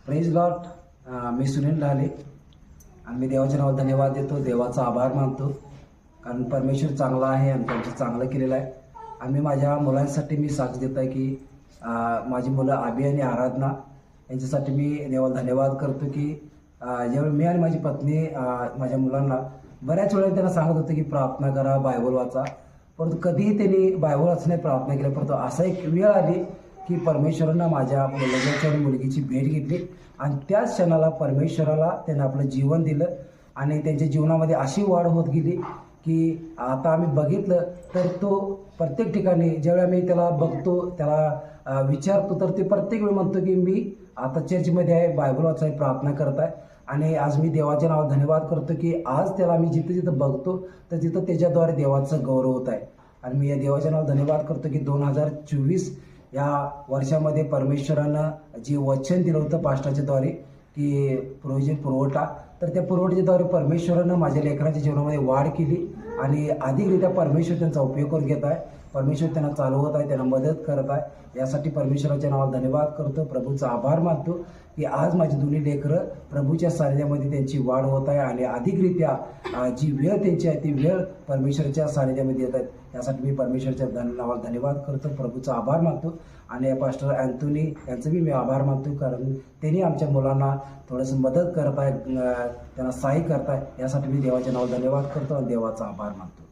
Praise lord. मी सुनील ढाले आणि मी देवाच्या नावाला धन्यवाद देतो, देवाचा आभार मानतो, कारण परमेश्वर चांगला आहे आणि त्यांचं चांगलं केलेलं आहे. आणि मी माझ्या मुलांसाठी मी साक्ष देत आहे की माझी मुलं आबी आणि आराधना यांच्यासाठी मी देवाला धन्यवाद करतो की ज्यावेळी मी आणि माझी पत्नी माझ्या मुलांना बऱ्याच वेळा त्यांना सांगत होतो की प्रार्थना करा, बायबल वाचा, परंतु कधीही त्यांनी बायबल वाचण्याची प्रार्थना केली. परंतु असा एक वेळ आली की परमेश्वरानं माझ्या मुलाच्या आणि मुलगीची भेट घेतली आणि त्याच क्षणाला परमेश्वराला त्यानं आपलं जीवन दिलं आणि त्यांच्या जीवनामध्ये अशी वाढ होत गेली की आता आम्ही बघितलं तर तो प्रत्येक ठिकाणी ज्यावेळी आम्ही त्याला बघतो, त्याला विचारतो, तर ते प्रत्येक वेळी म्हणतो की मी आता चर्चमध्ये आहे, बायबल वाचाय, प्रार्थना करत आहे. आणि आज मी देवाच्या नावाला धन्यवाद करतो की आज त्याला मी जिथं जिथं बघतो तर तिथं त्याच्याद्वारे देवाचं गौरव होत आहे. आणि मी या देवाच्या नावाला धन्यवाद करतो की 2024 या वर्षामध्ये परमेश्वरानं जे वचन दिलं होतं पास्टरच्याद्वारे की प्रोव्हिजन, पुरवठा, तर त्या पुरवठ्याद्वारे परमेश्वरानं माझ्या लेकरांच्या जीवनामध्ये वाढ केली आणि अधिकरित्या परमेश्वर त्यांचा उपयोग करून घेत आहे. परमेश्वर त्यांना चालवत आहे, त्यांना मदत करत आहे. यासाठी परमेश्वराच्या नावाला धन्यवाद करतो, प्रभूचा आभार मानतो की आज माझी दोन्ही लेकरं प्रभूच्या सानिध्यामध्ये त्यांची वाढ होत आहे आणि अधिकरित्या जी वेळ त्यांची आहे ती वेळ परमेश्वराच्या सानिध्यामध्ये येत आहेत. यासाठी मी परमेश्वराच्या नावाला धन्यवाद करतो, प्रभूचा आभार मानतो. आणि पास्टर अँथोनी यांचं मी आभार मानतो, कारण त्यांनी आमच्या मुलांना थोडंसं मदत करत आहे, त्यांना सहाय्य करत आहे. यासाठी मी देवाच्या नावाला धन्यवाद करतो आणि देवाचा आभार मानतो.